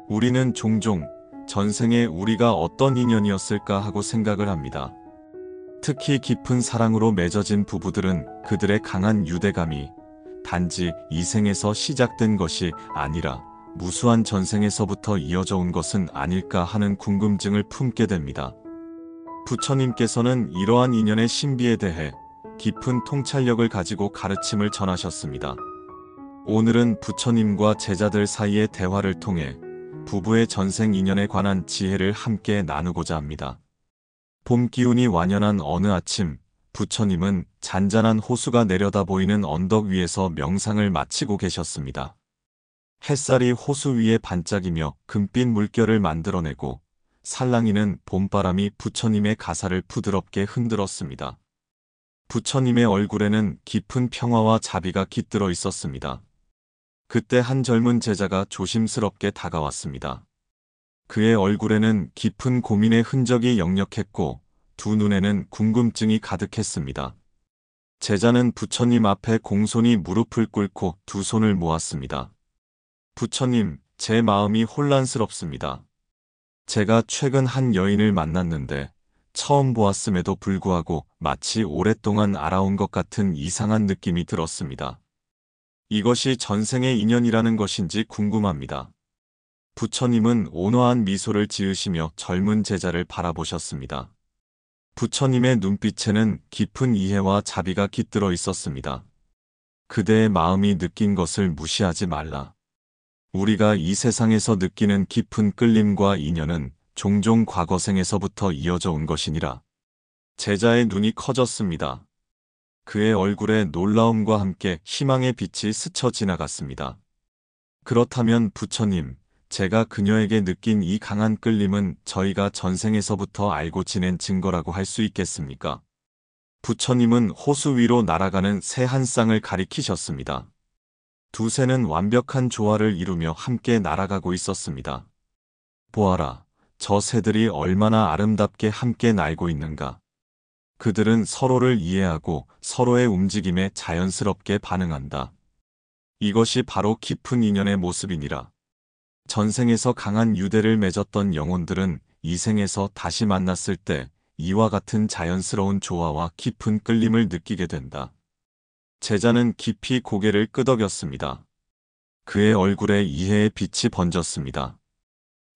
우리는 종종 전생에 우리가 어떤 인연이었을까 하고 생각을 합니다. 특히 깊은 사랑으로 맺어진 부부들은 그들의 강한 유대감이 단지 이 생에서 시작된 것이 아니라 무수한 전생에서부터 이어져 온 것은 아닐까 하는 궁금증을 품게 됩니다. 부처님께서는 이러한 인연의 신비에 대해 깊은 통찰력을 가지고 가르침을 전하셨습니다. 오늘은 부처님과 제자들 사이의 대화를 통해 부부의 전생 인연에 관한 지혜를 함께 나누고자 합니다. 봄 기운이 완연한 어느 아침, 부처님은 잔잔한 호수가 내려다 보이는 언덕 위에서 명상을 마치고 계셨습니다. 햇살이 호수 위에 반짝이며 금빛 물결을 만들어내고 살랑이는 봄바람이 부처님의 가사를 부드럽게 흔들었습니다. 부처님의 얼굴에는 깊은 평화와 자비가 깃들어 있었습니다. 그때 한 젊은 제자가 조심스럽게 다가왔습니다. 그의 얼굴에는 깊은 고민의 흔적이 역력했고 두 눈에는 궁금증이 가득했습니다. 제자는 부처님 앞에 공손히 무릎을 꿇고 두 손을 모았습니다. 부처님, 제 마음이 혼란스럽습니다. 제가 최근 한 여인을 만났는데 처음 보았음에도 불구하고 마치 오랫동안 알아온 것 같은 이상한 느낌이 들었습니다. 이것이 전생의 인연이라는 것인지 궁금합니다. 부처님은 온화한 미소를 지으시며 젊은 제자를 바라보셨습니다. 부처님의 눈빛에는 깊은 이해와 자비가 깃들어 있었습니다. 그대의 마음이 느낀 것을 무시하지 말라. 우리가 이 세상에서 느끼는 깊은 끌림과 인연은 종종 과거생에서부터 이어져 온 것이니라. 제자의 눈이 커졌습니다. 그의 얼굴에 놀라움과 함께 희망의 빛이 스쳐 지나갔습니다. 그렇다면 부처님, 제가 그녀에게 느낀 이 강한 끌림은 저희가 전생에서부터 알고 지낸 증거라고 할 수 있겠습니까? 부처님은 호수 위로 날아가는 새 한 쌍을 가리키셨습니다. 두 새는 완벽한 조화를 이루며 함께 날아가고 있었습니다. 보아라, 저 새들이 얼마나 아름답게 함께 날고 있는가. 그들은 서로를 이해하고 서로의 움직임에 자연스럽게 반응한다. 이것이 바로 깊은 인연의 모습이니라. 전생에서 강한 유대를 맺었던 영혼들은 이 생에서 다시 만났을 때 이와 같은 자연스러운 조화와 깊은 끌림을 느끼게 된다. 제자는 깊이 고개를 끄덕였습니다. 그의 얼굴에 이해의 빛이 번졌습니다.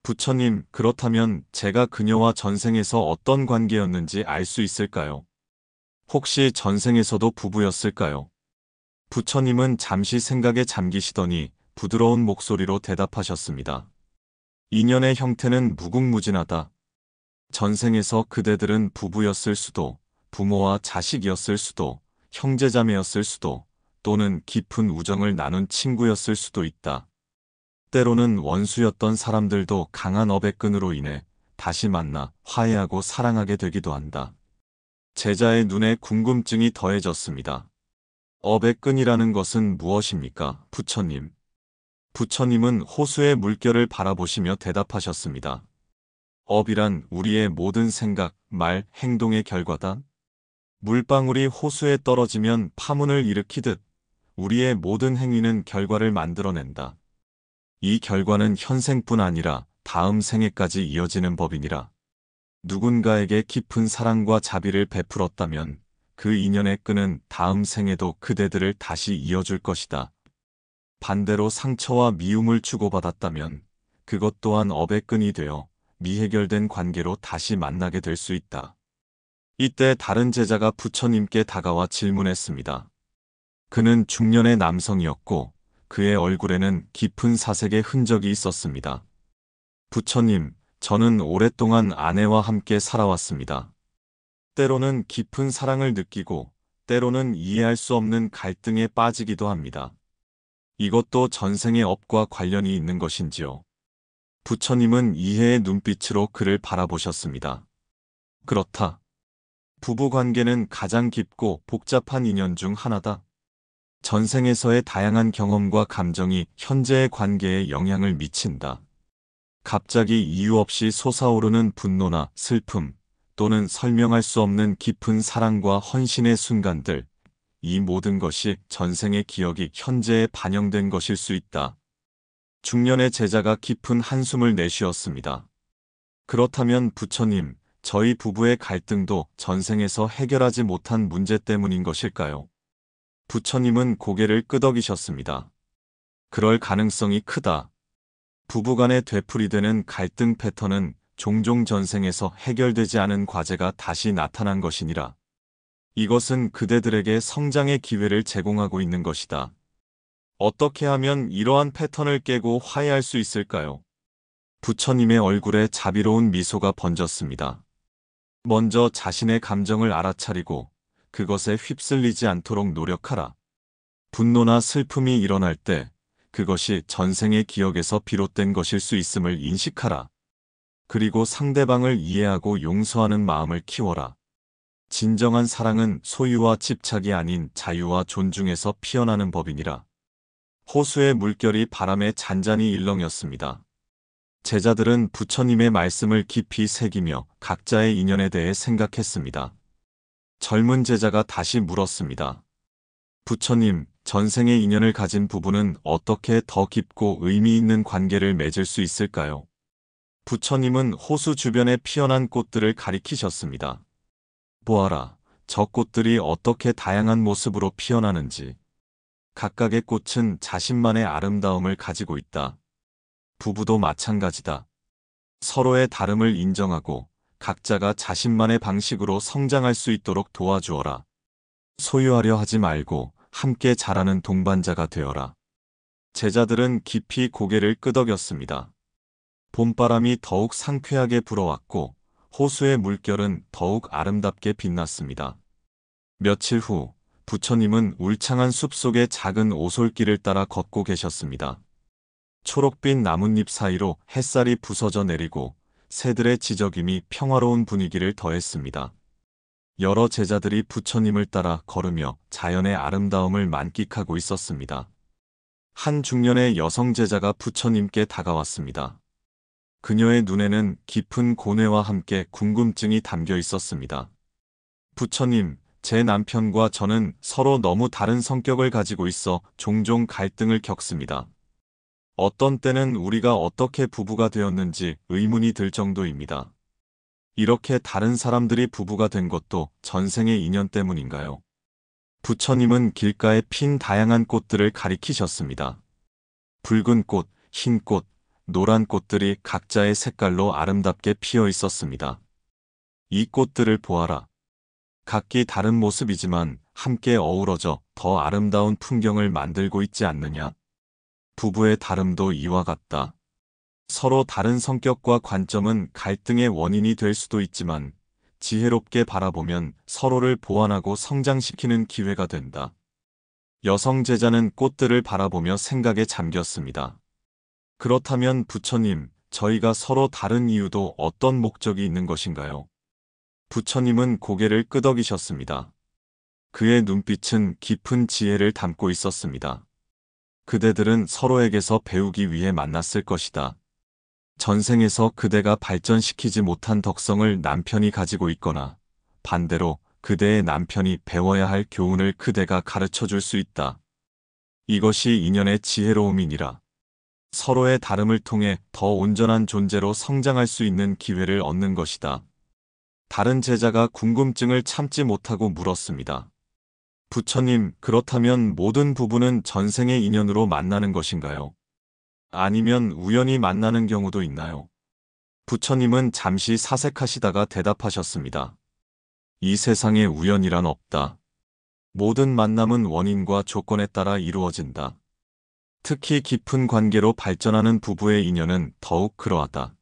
부처님, 그렇다면 제가 그녀와 전생에서 어떤 관계였는지 알 수 있을까요? 혹시 전생에서도 부부였을까요? 부처님은 잠시 생각에 잠기시더니 부드러운 목소리로 대답하셨습니다. 인연의 형태는 무궁무진하다. 전생에서 그대들은 부부였을 수도, 부모와 자식이었을 수도, 형제자매였을 수도, 또는 깊은 우정을 나눈 친구였을 수도 있다. 때로는 원수였던 사람들도 강한 업의 끈으로 인해 다시 만나 화해하고 사랑하게 되기도 한다. 제자의 눈에 궁금증이 더해졌습니다. 업의 끈이라는 것은 무엇입니까, 부처님? 부처님은 호수의 물결을 바라보시며 대답하셨습니다. 업이란 우리의 모든 생각, 말, 행동의 결과다. 물방울이 호수에 떨어지면 파문을 일으키듯 우리의 모든 행위는 결과를 만들어낸다. 이 결과는 현생뿐 아니라 다음 생에까지 이어지는 법이니라. 누군가에게 깊은 사랑과 자비를 베풀었다면 그 인연의 끈은 다음 생에도 그대들을 다시 이어줄 것이다. 반대로 상처와 미움을 주고받았다면 그것 또한 업의 끈이 되어 미해결된 관계로 다시 만나게 될 수 있다. 이때 다른 제자가 부처님께 다가와 질문했습니다. 그는 중년의 남성이었고 그의 얼굴에는 깊은 사색의 흔적이 있었습니다. 부처님, 저는 오랫동안 아내와 함께 살아왔습니다. 때로는 깊은 사랑을 느끼고 때로는 이해할 수 없는 갈등에 빠지기도 합니다. 이것도 전생의 업과 관련이 있는 것인지요? 부처님은 이해의 눈빛으로 그를 바라보셨습니다. 그렇다. 부부관계는 가장 깊고 복잡한 인연 중 하나다. 전생에서의 다양한 경험과 감정이 현재의 관계에 영향을 미친다. 갑자기 이유 없이 솟아오르는 분노나 슬픔, 또는 설명할 수 없는 깊은 사랑과 헌신의 순간들, 이 모든 것이 전생의 기억이 현재에 반영된 것일 수 있다. 중년의 제자가 깊은 한숨을 내쉬었습니다. 그렇다면 부처님, 저희 부부의 갈등도 전생에서 해결하지 못한 문제 때문인 것일까요? 부처님은 고개를 끄덕이셨습니다. 그럴 가능성이 크다. 부부간에 되풀이되는 갈등 패턴은 종종 전생에서 해결되지 않은 과제가 다시 나타난 것이니라. 이것은 그대들에게 성장의 기회를 제공하고 있는 것이다. 어떻게 하면 이러한 패턴을 깨고 화해할 수 있을까요? 부처님의 얼굴에 자비로운 미소가 번졌습니다. 먼저 자신의 감정을 알아차리고 그것에 휩쓸리지 않도록 노력하라. 분노나 슬픔이 일어날 때 그것이 전생의 기억에서 비롯된 것일 수 있음을 인식하라. 그리고 상대방을 이해하고 용서하는 마음을 키워라. 진정한 사랑은 소유와 집착이 아닌 자유와 존중에서 피어나는 법이니라. 호수의 물결이 바람에 잔잔히 일렁였습니다. 제자들은 부처님의 말씀을 깊이 새기며 각자의 인연에 대해 생각했습니다. 젊은 제자가 다시 물었습니다. 부처님, 전생의 인연을 가진 부부는 어떻게 더 깊고 의미 있는 관계를 맺을 수 있을까요? 부처님은 호수 주변에 피어난 꽃들을 가리키셨습니다. 보아라, 저 꽃들이 어떻게 다양한 모습으로 피어나는지. 각각의 꽃은 자신만의 아름다움을 가지고 있다. 부부도 마찬가지다. 서로의 다름을 인정하고 각자가 자신만의 방식으로 성장할 수 있도록 도와주어라. 소유하려 하지 말고 함께 자라는 동반자가 되어라. 제자들은 깊이 고개를 끄덕였습니다. 봄바람이 더욱 상쾌하게 불어왔고 호수의 물결은 더욱 아름답게 빛났습니다. 며칠 후 부처님은 울창한 숲속의 작은 오솔길을 따라 걷고 계셨습니다. 초록빛 나뭇잎 사이로 햇살이 부서져 내리고 새들의 지저귀이 평화로운 분위기를 더했습니다. 여러 제자들이 부처님을 따라 걸으며 자연의 아름다움을 만끽하고 있었습니다. 한 중년의 여성 제자가 부처님께 다가왔습니다. 그녀의 눈에는 깊은 고뇌와 함께 궁금증이 담겨 있었습니다. 부처님, 제 남편과 저는 서로 너무 다른 성격을 가지고 있어 종종 갈등을 겪습니다. 어떤 때는 우리가 어떻게 부부가 되었는지 의문이 들 정도입니다. 이렇게 다른 사람들이 부부가 된 것도 전생의 인연 때문인가요? 부처님은 길가에 핀 다양한 꽃들을 가리키셨습니다. 붉은 꽃, 흰 꽃, 노란 꽃들이 각자의 색깔로 아름답게 피어 있었습니다. 이 꽃들을 보아라. 각기 다른 모습이지만 함께 어우러져 더 아름다운 풍경을 만들고 있지 않느냐? 부부의 다름도 이와 같다. 서로 다른 성격과 관점은 갈등의 원인이 될 수도 있지만 지혜롭게 바라보면 서로를 보완하고 성장시키는 기회가 된다. 여성 제자는 꽃들을 바라보며 생각에 잠겼습니다. 그렇다면 부처님, 저희가 서로 다른 이유도 어떤 목적이 있는 것인가요? 부처님은 고개를 끄덕이셨습니다. 그의 눈빛은 깊은 지혜를 담고 있었습니다. 그대들은 서로에게서 배우기 위해 만났을 것이다. 전생에서 그대가 발전시키지 못한 덕성을 남편이 가지고 있거나 반대로 그대의 남편이 배워야 할 교훈을 그대가 가르쳐 줄 수 있다. 이것이 인연의 지혜로움이니라. 서로의 다름을 통해 더 온전한 존재로 성장할 수 있는 기회를 얻는 것이다. 다른 제자가 궁금증을 참지 못하고 물었습니다. 부처님, 그렇다면 모든 부부는 전생의 인연으로 만나는 것인가요? 아니면 우연히 만나는 경우도 있나요? 부처님은 잠시 사색하시다가 대답하셨습니다. 이 세상에 우연이란 없다. 모든 만남은 원인과 조건에 따라 이루어진다. 특히 깊은 관계로 발전하는 부부의 인연은 더욱 그러하다.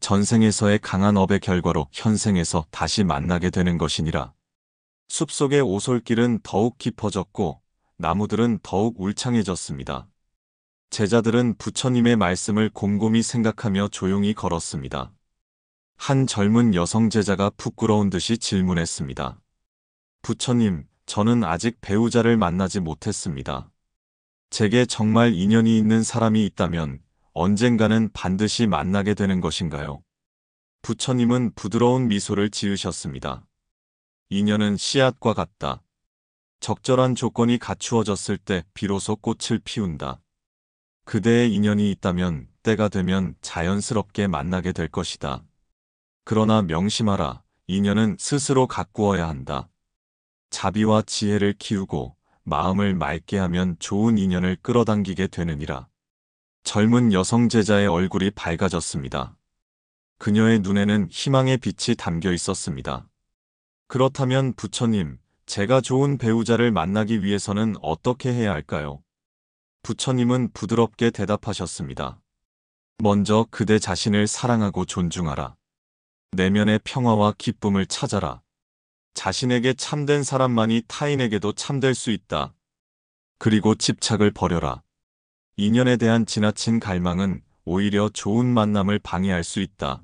전생에서의 강한 업의 결과로 현생에서 다시 만나게 되는 것이니라. 숲속의 오솔길은 더욱 깊어졌고 나무들은 더욱 울창해졌습니다. 제자들은 부처님의 말씀을 곰곰이 생각하며 조용히 걸었습니다. 한 젊은 여성 제자가 부끄러운 듯이 질문했습니다. 부처님, 저는 아직 배우자를 만나지 못했습니다. 제게 정말 인연이 있는 사람이 있다면 언젠가는 반드시 만나게 되는 것인가요? 부처님은 부드러운 미소를 지으셨습니다. 인연은 씨앗과 같다. 적절한 조건이 갖추어졌을 때 비로소 꽃을 피운다. 그대의 인연이 있다면 때가 되면 자연스럽게 만나게 될 것이다. 그러나 명심하라. 인연은 스스로 가꾸어야 한다. 자비와 지혜를 키우고 마음을 맑게 하면 좋은 인연을 끌어당기게 되느니라. 젊은 여성 제자의 얼굴이 밝아졌습니다. 그녀의 눈에는 희망의 빛이 담겨 있었습니다. 그렇다면 부처님, 제가 좋은 배우자를 만나기 위해서는 어떻게 해야 할까요? 부처님은 부드럽게 대답하셨습니다. 먼저 그대 자신을 사랑하고 존중하라. 내면의 평화와 기쁨을 찾아라. 자신에게 참된 사람만이 타인에게도 참될 수 있다. 그리고 집착을 버려라. 인연에 대한 지나친 갈망은 오히려 좋은 만남을 방해할 수 있다.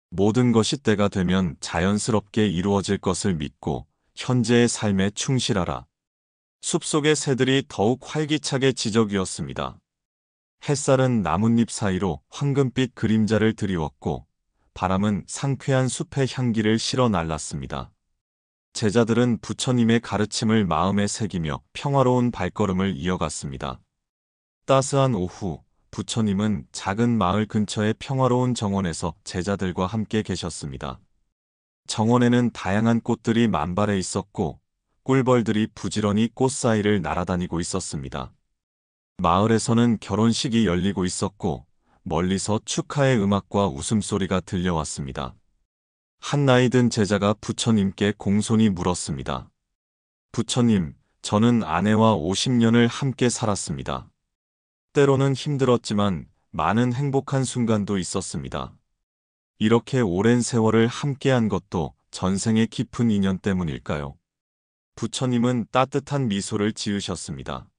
모든 것이 때가 되면 자연스럽게 이루어질 것을 믿고 현재의 삶에 충실하라. 숲속의 새들이 더욱 활기차게 지저귀었습니다. 햇살은 나뭇잎 사이로 황금빛 그림자를 드리웠고 바람은 상쾌한 숲의 향기를 실어 날랐습니다. 제자들은 부처님의 가르침을 마음에 새기며 평화로운 발걸음을 이어갔습니다. 따스한 오후, 부처님은 작은 마을 근처의 평화로운 정원에서 제자들과 함께 계셨습니다. 정원에는 다양한 꽃들이 만발해 있었고 꿀벌들이 부지런히 꽃 사이를 날아다니고 있었습니다. 마을에서는 결혼식이 열리고 있었고 멀리서 축하의 음악과 웃음소리가 들려왔습니다. 한 나이 든 제자가 부처님께 공손히 물었습니다. 부처님, 저는 아내와 50년을 함께 살았습니다. 때로는 힘들었지만 많은 행복한 순간도 있었습니다. 이렇게 오랜 세월을 함께한 것도 전생의 깊은 인연 때문일까요? 부처님은 따뜻한 미소를 지으셨습니다.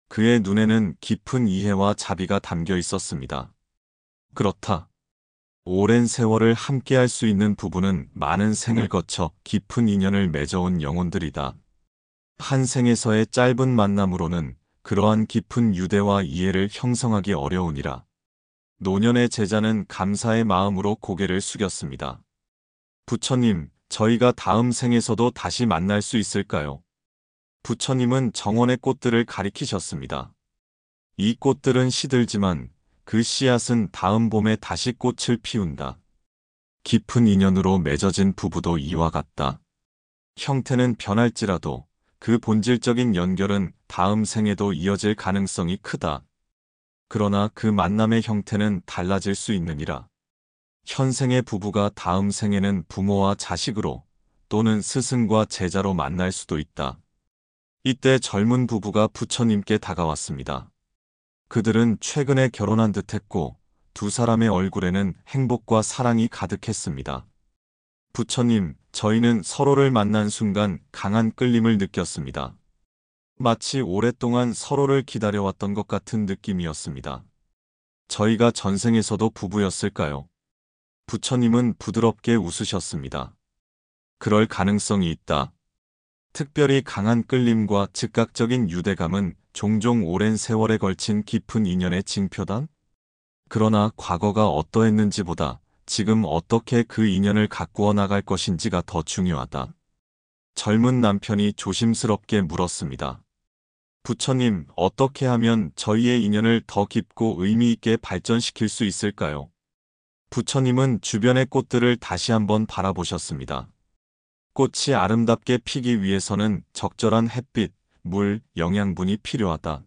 그의 눈에는 깊은 이해와 자비가 담겨 있었습니다. 그렇다. 오랜 세월을 함께할 수 있는 부부는 많은 생을 거쳐 깊은 인연을 맺어온 영혼들이다. 한 생에서의 짧은 만남으로는 그러한 깊은 유대와 이해를 형성하기 어려우니라. 노년의 제자는 감사의 마음으로 고개를 숙였습니다. 부처님, 저희가 다음 생에서도 다시 만날 수 있을까요? 부처님은 정원의 꽃들을 가리키셨습니다. 이 꽃들은 시들지만 그 씨앗은 다음 봄에 다시 꽃을 피운다. 깊은 인연으로 맺어진 부부도 이와 같다. 형태는 변할지라도 그 본질적인 연결은 다음 생에도 이어질 가능성이 크다. 그러나 그 만남의 형태는 달라질 수 있느니라. 현생의 부부가 다음 생에는 부모와 자식으로 또는 스승과 제자로 만날 수도 있다. 이때 젊은 부부가 부처님께 다가왔습니다. 그들은 최근에 결혼한 듯했고 두 사람의 얼굴에는 행복과 사랑이 가득했습니다. 부처님, 저희는 서로를 만난 순간 강한 끌림을 느꼈습니다. 마치 오랫동안 서로를 기다려왔던 것 같은 느낌이었습니다. 저희가 전생에서도 부부였을까요? 부처님은 부드럽게 웃으셨습니다. 그럴 가능성이 있다. 특별히 강한 끌림과 즉각적인 유대감은 종종 오랜 세월에 걸친 깊은 인연의 징표다. 그러나 과거가 어떠했는지보다 지금 어떻게 그 인연을 가꾸어 나갈 것인지가 더 중요하다. 젊은 남편이 조심스럽게 물었습니다. 부처님, 어떻게 하면 저희의 인연을 더 깊고 의미 있게 발전시킬 수 있을까요? 부처님은 주변의 꽃들을 다시 한번 바라보셨습니다. 꽃이 아름답게 피기 위해서는 적절한 햇빛, 물, 영양분이 필요하다.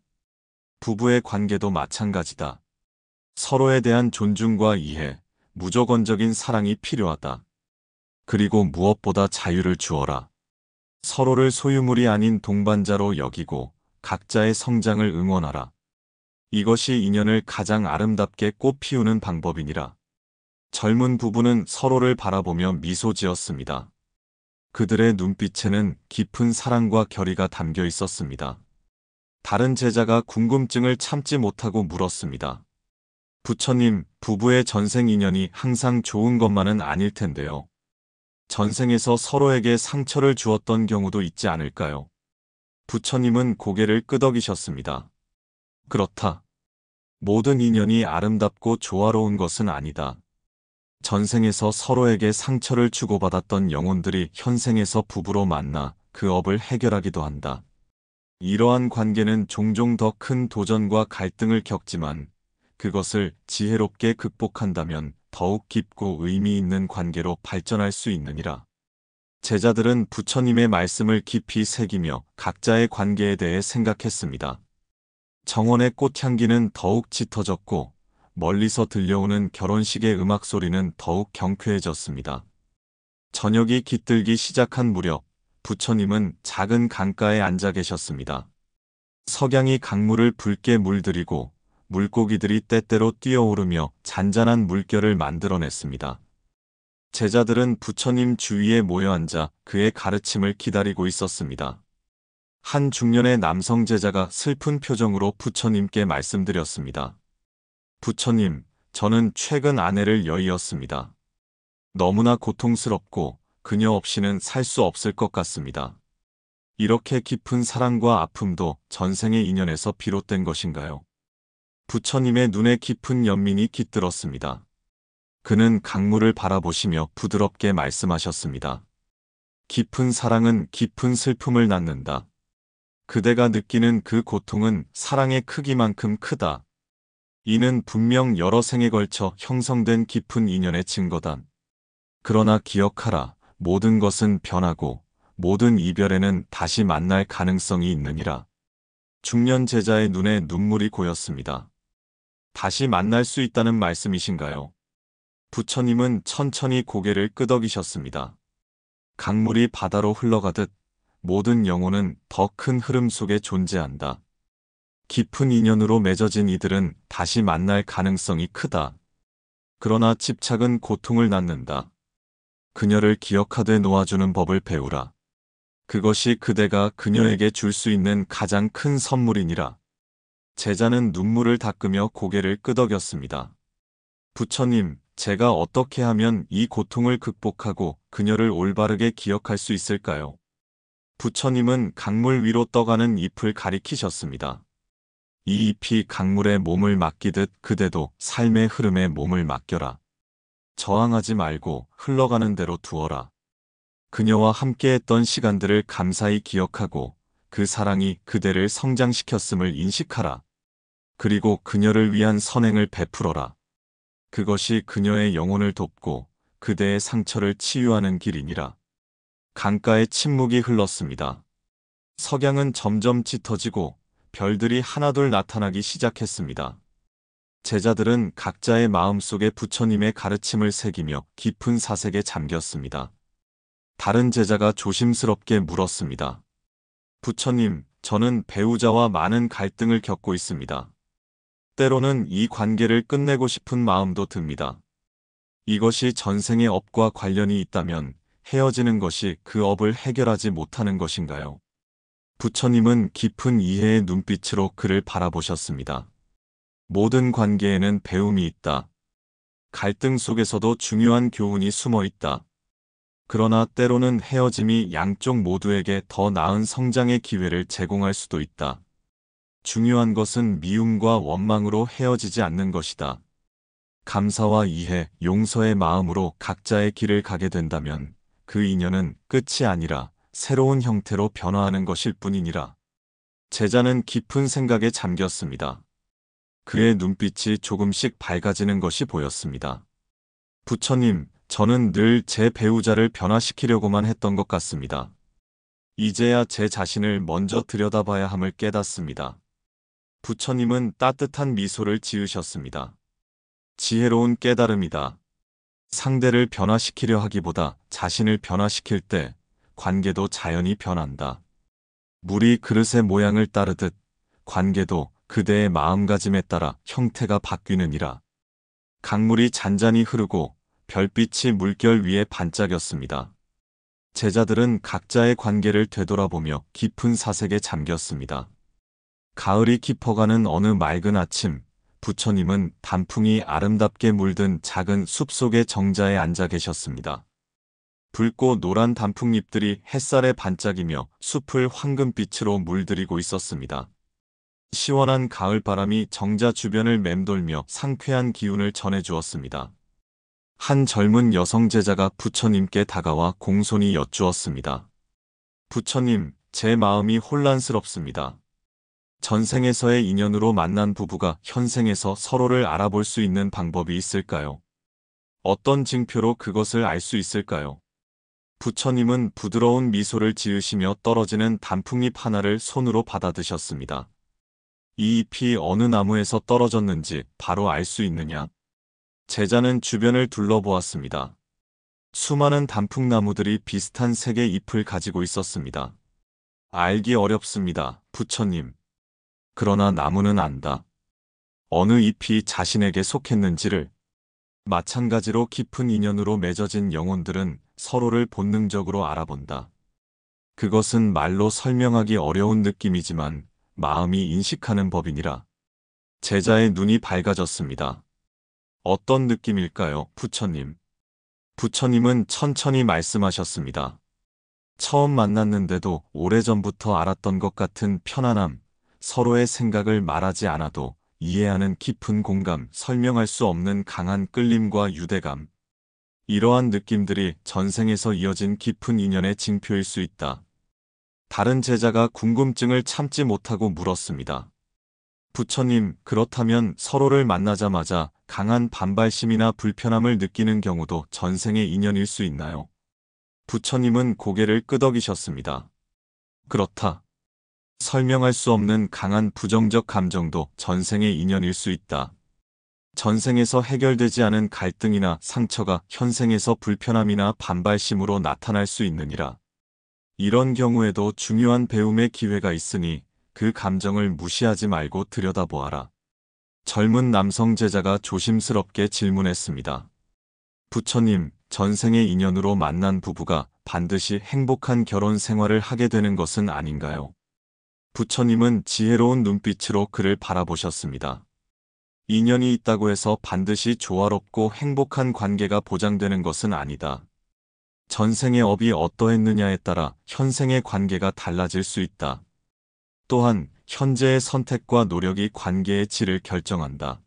부부의 관계도 마찬가지다. 서로에 대한 존중과 이해, 무조건적인 사랑이 필요하다. 그리고 무엇보다 자유를 주어라. 서로를 소유물이 아닌 동반자로 여기고 각자의 성장을 응원하라. 이것이 인연을 가장 아름답게 꽃 피우는 방법이니라. 젊은 부부는 서로를 바라보며 미소 지었습니다. 그들의 눈빛에는 깊은 사랑과 결의가 담겨 있었습니다. 다른 제자가 궁금증을 참지 못하고 물었습니다. 부처님, 부부의 전생 인연이 항상 좋은 것만은 아닐 텐데요. 전생에서 서로에게 상처를 주었던 경우도 있지 않을까요? 부처님은 고개를 끄덕이셨습니다. 그렇다. 모든 인연이 아름답고 조화로운 것은 아니다. 전생에서 서로에게 상처를 주고받았던 영혼들이 현생에서 부부로 만나 그 업을 해결하기도 한다. 이러한 관계는 종종 더 큰 도전과 갈등을 겪지만 그것을 지혜롭게 극복한다면 더욱 깊고 의미 있는 관계로 발전할 수 있느니라. 제자들은 부처님의 말씀을 깊이 새기며 각자의 관계에 대해 생각했습니다. 정원의 꽃향기는 더욱 짙어졌고 멀리서 들려오는 결혼식의 음악 소리는 더욱 경쾌해졌습니다. 저녁이 깃들기 시작한 무렵 부처님은 작은 강가에 앉아 계셨습니다. 석양이 강물을 붉게 물들이고 물고기들이 때때로 뛰어오르며 잔잔한 물결을 만들어냈습니다. 제자들은 부처님 주위에 모여 앉아 그의 가르침을 기다리고 있었습니다. 한 중년의 남성 제자가 슬픈 표정으로 부처님께 말씀드렸습니다. 부처님, 저는 최근 아내를 여의었습니다. 너무나 고통스럽고 그녀 없이는 살 수 없을 것 같습니다. 이렇게 깊은 사랑과 아픔도 전생의 인연에서 비롯된 것인가요? 부처님의 눈에 깊은 연민이 깃들었습니다. 그는 강물을 바라보시며 부드럽게 말씀하셨습니다. 깊은 사랑은 깊은 슬픔을 낳는다. 그대가 느끼는 그 고통은 사랑의 크기만큼 크다. 이는 분명 여러 생에 걸쳐 형성된 깊은 인연의 증거다. 그러나 기억하라. 모든 것은 변하고 모든 이별에는 다시 만날 가능성이 있느니라. 중년 제자의 눈에 눈물이 고였습니다. 다시 만날 수 있다는 말씀이신가요? 부처님은 천천히 고개를 끄덕이셨습니다. 강물이 바다로 흘러가듯 모든 영혼은 더 큰 흐름 속에 존재한다. 깊은 인연으로 맺어진 이들은 다시 만날 가능성이 크다. 그러나 집착은 고통을 낳는다. 그녀를 기억하되 놓아주는 법을 배우라. 그것이 그대가 그녀에게 줄 수 있는 가장 큰 선물이니라. 제자는 눈물을 닦으며 고개를 끄덕였습니다. 부처님, 제가 어떻게 하면 이 고통을 극복하고 그녀를 올바르게 기억할 수 있을까요? 부처님은 강물 위로 떠가는 잎을 가리키셨습니다. 이 잎이 강물에 몸을 맡기듯 그대도 삶의 흐름에 몸을 맡겨라. 저항하지 말고 흘러가는 대로 두어라. 그녀와 함께했던 시간들을 감사히 기억하고 그 사랑이 그대를 성장시켰음을 인식하라. 그리고 그녀를 위한 선행을 베풀어라. 그것이 그녀의 영혼을 돕고 그대의 상처를 치유하는 길이니라. 강가에 침묵이 흘렀습니다. 석양은 점점 짙어지고 별들이 하나둘 나타나기 시작했습니다. 제자들은 각자의 마음속에 부처님의 가르침을 새기며 깊은 사색에 잠겼습니다. 다른 제자가 조심스럽게 물었습니다. 부처님, 저는 배우자와 많은 갈등을 겪고 있습니다. 때로는 이 관계를 끝내고 싶은 마음도 듭니다. 이것이 전생의 업과 관련이 있다면 헤어지는 것이 그 업을 해결하지 못하는 것인가요? 부처님은 깊은 이해의 눈빛으로 그를 바라보셨습니다. 모든 관계에는 배움이 있다. 갈등 속에서도 중요한 교훈이 숨어 있다. 그러나 때로는 헤어짐이 양쪽 모두에게 더 나은 성장의 기회를 제공할 수도 있다. 중요한 것은 미움과 원망으로 헤어지지 않는 것이다. 감사와 이해, 용서의 마음으로 각자의 길을 가게 된다면 그 인연은 끝이 아니라 새로운 형태로 변화하는 것일 뿐이니라. 제자는 깊은 생각에 잠겼습니다. 그의 눈빛이 조금씩 밝아지는 것이 보였습니다. 부처님, 저는 늘 제 배우자를 변화시키려고만 했던 것 같습니다. 이제야 제 자신을 먼저 들여다봐야 함을 깨닫습니다. 부처님은 따뜻한 미소를 지으셨습니다. 지혜로운 깨달음이다. 상대를 변화시키려 하기보다 자신을 변화시킬 때 관계도 자연히 변한다. 물이 그릇의 모양을 따르듯 관계도 그대의 마음가짐에 따라 형태가 바뀌느니라. 강물이 잔잔히 흐르고 별빛이 물결 위에 반짝였습니다. 제자들은 각자의 관계를 되돌아보며 깊은 사색에 잠겼습니다. 가을이 깊어가는 어느 맑은 아침, 부처님은 단풍이 아름답게 물든 작은 숲속의 정자에 앉아 계셨습니다. 붉고 노란 단풍잎들이 햇살에 반짝이며 숲을 황금빛으로 물들이고 있었습니다. 시원한 가을바람이 정자 주변을 맴돌며 상쾌한 기운을 전해주었습니다. 한 젊은 여성 제자가 부처님께 다가와 공손히 여쭈었습니다. 부처님, 제 마음이 혼란스럽습니다. 전생에서의 인연으로 만난 부부가 현생에서 서로를 알아볼 수 있는 방법이 있을까요? 어떤 징표로 그것을 알 수 있을까요? 부처님은 부드러운 미소를 지으시며 떨어지는 단풍잎 하나를 손으로 받아드셨습니다. 이 잎이 어느 나무에서 떨어졌는지 바로 알 수 있느냐? 제자는 주변을 둘러보았습니다. 수많은 단풍나무들이 비슷한 색의 잎을 가지고 있었습니다. 알기 어렵습니다, 부처님. 그러나 나무는 안다. 어느 잎이 자신에게 속했는지를. 마찬가지로 깊은 인연으로 맺어진 영혼들은 서로를 본능적으로 알아본다. 그것은 말로 설명하기 어려운 느낌이지만 마음이 인식하는 법이니라. 제자의 눈이 밝아졌습니다. 어떤 느낌일까요, 부처님? 부처님은 천천히 말씀하셨습니다. 처음 만났는데도 오래전부터 알았던 것 같은 편안함, 서로의 생각을 말하지 않아도 이해하는 깊은 공감, 설명할 수 없는 강한 끌림과 유대감. 이러한 느낌들이 전생에서 이어진 깊은 인연의 징표일 수 있다. 다른 제자가 궁금증을 참지 못하고 물었습니다. 부처님, 그렇다면 서로를 만나자마자 강한 반발심이나 불편함을 느끼는 경우도 전생의 인연일 수 있나요? 부처님은 고개를 끄덕이셨습니다. 그렇다. 설명할 수 없는 강한 부정적 감정도 전생의 인연일 수 있다. 전생에서 해결되지 않은 갈등이나 상처가 현생에서 불편함이나 반발심으로 나타날 수 있느니라. 이런 경우에도 중요한 배움의 기회가 있으니 그 감정을 무시하지 말고 들여다보아라. 젊은 남성 제자가 조심스럽게 질문했습니다. 부처님, 전생의 인연으로 만난 부부가 반드시 행복한 결혼 생활을 하게 되는 것은 아닌가요? 부처님은 지혜로운 눈빛으로 그를 바라보셨습니다. 인연이 있다고 해서 반드시 조화롭고 행복한 관계가 보장되는 것은 아니다. 전생의 업이 어떠했느냐에 따라 현생의 관계가 달라질 수 있다. 또한 현재의 선택과 노력이 관계의 질을 결정한다.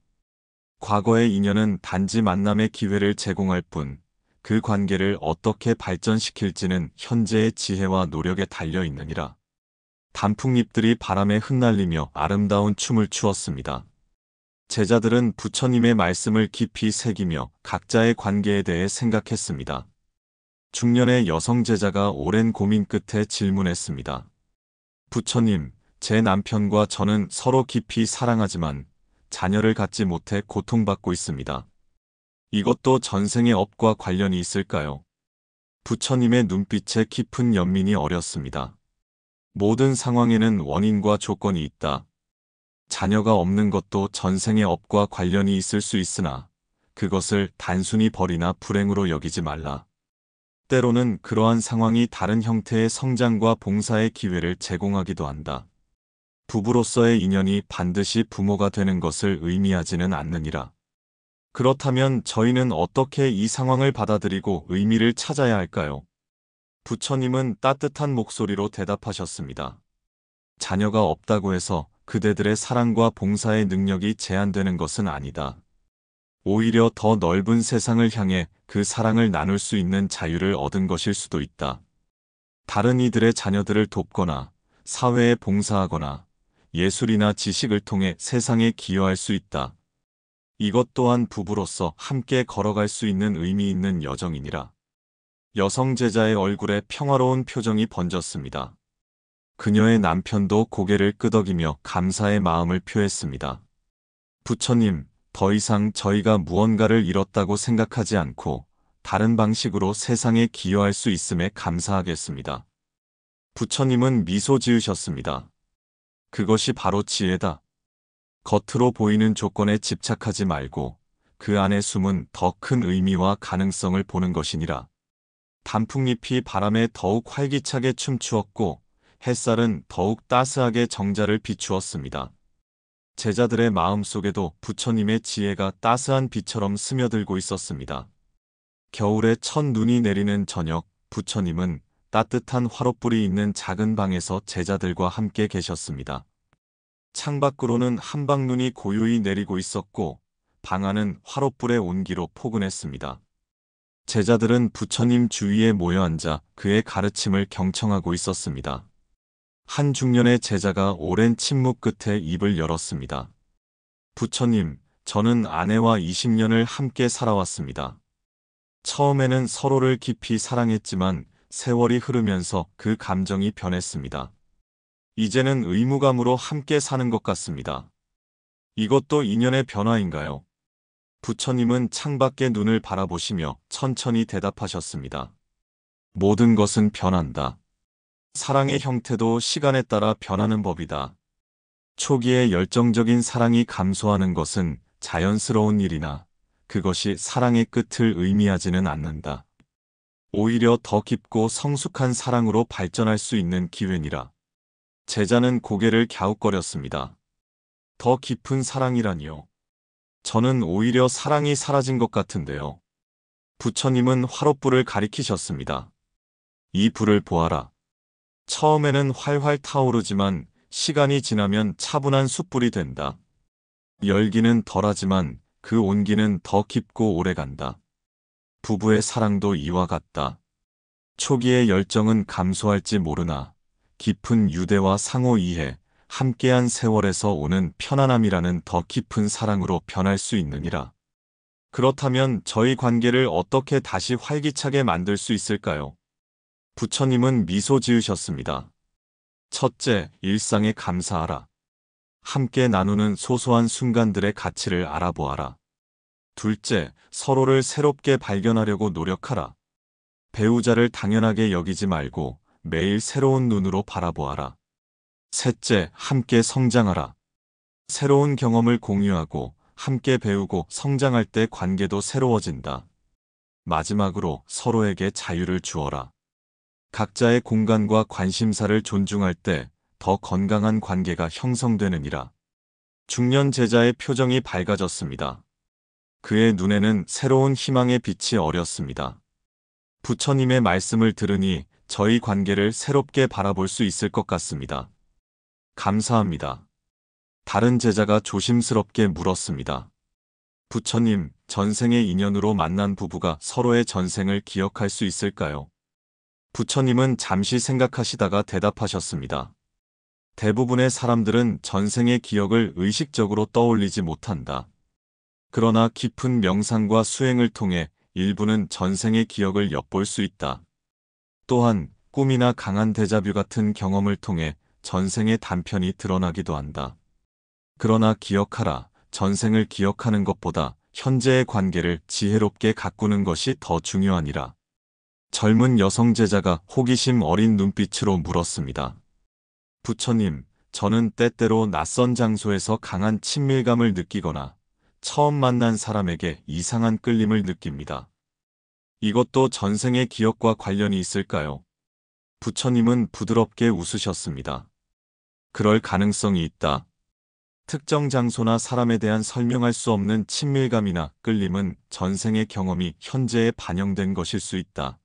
과거의 인연은 단지 만남의 기회를 제공할 뿐, 그 관계를 어떻게 발전시킬지는 현재의 지혜와 노력에 달려 있느니라. 단풍잎들이 바람에 흩날리며 아름다운 춤을 추었습니다. 제자들은 부처님의 말씀을 깊이 새기며 각자의 관계에 대해 생각했습니다. 중년의 여성 제자가 오랜 고민 끝에 질문했습니다. 부처님, 제 남편과 저는 서로 깊이 사랑하지만 자녀를 갖지 못해 고통받고 있습니다. 이것도 전생의 업과 관련이 있을까요? 부처님의 눈빛에 깊은 연민이 어렸습니다. 모든 상황에는 원인과 조건이 있다. 자녀가 없는 것도 전생의 업과 관련이 있을 수 있으나 그것을 단순히 벌이나 불행으로 여기지 말라. 때로는 그러한 상황이 다른 형태의 성장과 봉사의 기회를 제공하기도 한다. 부부로서의 인연이 반드시 부모가 되는 것을 의미하지는 않느니라. 그렇다면 저희는 어떻게 이 상황을 받아들이고 의미를 찾아야 할까요? 부처님은 따뜻한 목소리로 대답하셨습니다. 자녀가 없다고 해서 그대들의 사랑과 봉사의 능력이 제한되는 것은 아니다. 오히려 더 넓은 세상을 향해 그 사랑을 나눌 수 있는 자유를 얻은 것일 수도 있다. 다른 이들의 자녀들을 돕거나 사회에 봉사하거나 예술이나 지식을 통해 세상에 기여할 수 있다. 이것 또한 부부로서 함께 걸어갈 수 있는 의미 있는 여정이니라. 여성 제자의 얼굴에 평화로운 표정이 번졌습니다. 그녀의 남편도 고개를 끄덕이며 감사의 마음을 표했습니다. 부처님, 더 이상 저희가 무언가를 잃었다고 생각하지 않고 다른 방식으로 세상에 기여할 수 있음에 감사하겠습니다. 부처님은 미소 지으셨습니다. 그것이 바로 지혜다. 겉으로 보이는 조건에 집착하지 말고 그 안에 숨은 더 큰 의미와 가능성을 보는 것이니라. 단풍잎이 바람에 더욱 활기차게 춤추었고 햇살은 더욱 따스하게 정자를 비추었습니다. 제자들의 마음속에도 부처님의 지혜가 따스한 빛처럼 스며들고 있었습니다. 겨울에 첫 눈이 내리는 저녁, 부처님은 따뜻한 화롯불이 있는 작은 방에서 제자들과 함께 계셨습니다. 창밖으로는 한방눈이 고요히 내리고 있었고 방 안은 화롯불의 온기로 포근했습니다. 제자들은 부처님 주위에 모여 앉아 그의 가르침을 경청하고 있었습니다. 한 중년의 제자가 오랜 침묵 끝에 입을 열었습니다. 부처님, 저는 아내와 20년을 함께 살아왔습니다. 처음에는 서로를 깊이 사랑했지만 세월이 흐르면서 그 감정이 변했습니다. 이제는 의무감으로 함께 사는 것 같습니다. 이것도 인연의 변화인가요? 부처님은 창밖에 눈을 바라보시며 천천히 대답하셨습니다. 모든 것은 변한다. 사랑의 형태도 시간에 따라 변하는 법이다. 초기에 열정적인 사랑이 감소하는 것은 자연스러운 일이나 그것이 사랑의 끝을 의미하지는 않는다. 오히려 더 깊고 성숙한 사랑으로 발전할 수 있는 기회니라. 제자는 고개를 갸웃거렸습니다. 더 깊은 사랑이라니요. 저는 오히려 사랑이 사라진 것 같은데요. 부처님은 화롯불을 가리키셨습니다. 이 불을 보아라. 처음에는 활활 타오르지만 시간이 지나면 차분한 숯불이 된다. 열기는 덜하지만 그 온기는 더 깊고 오래간다. 부부의 사랑도 이와 같다. 초기의 열정은 감소할지 모르나 깊은 유대와 상호 이해, 함께한 세월에서 오는 편안함이라는 더 깊은 사랑으로 변할 수 있느니라. 그렇다면 저희 관계를 어떻게 다시 활기차게 만들 수 있을까요? 부처님은 미소 지으셨습니다. 첫째, 일상에 감사하라. 함께 나누는 소소한 순간들의 가치를 알아보아라. 둘째, 서로를 새롭게 발견하려고 노력하라. 배우자를 당연하게 여기지 말고 매일 새로운 눈으로 바라보아라. 셋째, 함께 성장하라. 새로운 경험을 공유하고 함께 배우고 성장할 때 관계도 새로워진다. 마지막으로 서로에게 자유를 주어라. 각자의 공간과 관심사를 존중할 때 더 건강한 관계가 형성되느니라. 중년 제자의 표정이 밝아졌습니다. 그의 눈에는 새로운 희망의 빛이 어렸습니다. 부처님의 말씀을 들으니 저희 관계를 새롭게 바라볼 수 있을 것 같습니다. 감사합니다. 다른 제자가 조심스럽게 물었습니다. 부처님, 전생의 인연으로 만난 부부가 서로의 전생을 기억할 수 있을까요? 부처님은 잠시 생각하시다가 대답하셨습니다. 대부분의 사람들은 전생의 기억을 의식적으로 떠올리지 못한다. 그러나 깊은 명상과 수행을 통해 일부는 전생의 기억을 엿볼 수 있다. 또한 꿈이나 강한 데자뷰 같은 경험을 통해 전생의 단편이 드러나기도 한다. 그러나 기억하라, 전생을 기억하는 것보다 현재의 관계를 지혜롭게 가꾸는 것이 더 중요하니라. 젊은 여성 제자가 호기심 어린 눈빛으로 물었습니다. 부처님, 저는 때때로 낯선 장소에서 강한 친밀감을 느끼거나 처음 만난 사람에게 이상한 끌림을 느낍니다. 이것도 전생의 기억과 관련이 있을까요? 부처님은 부드럽게 웃으셨습니다. 그럴 가능성이 있다. 특정 장소나 사람에 대한 설명할 수 없는 친밀감이나 끌림은 전생의 경험이 현재에 반영된 것일 수 있다.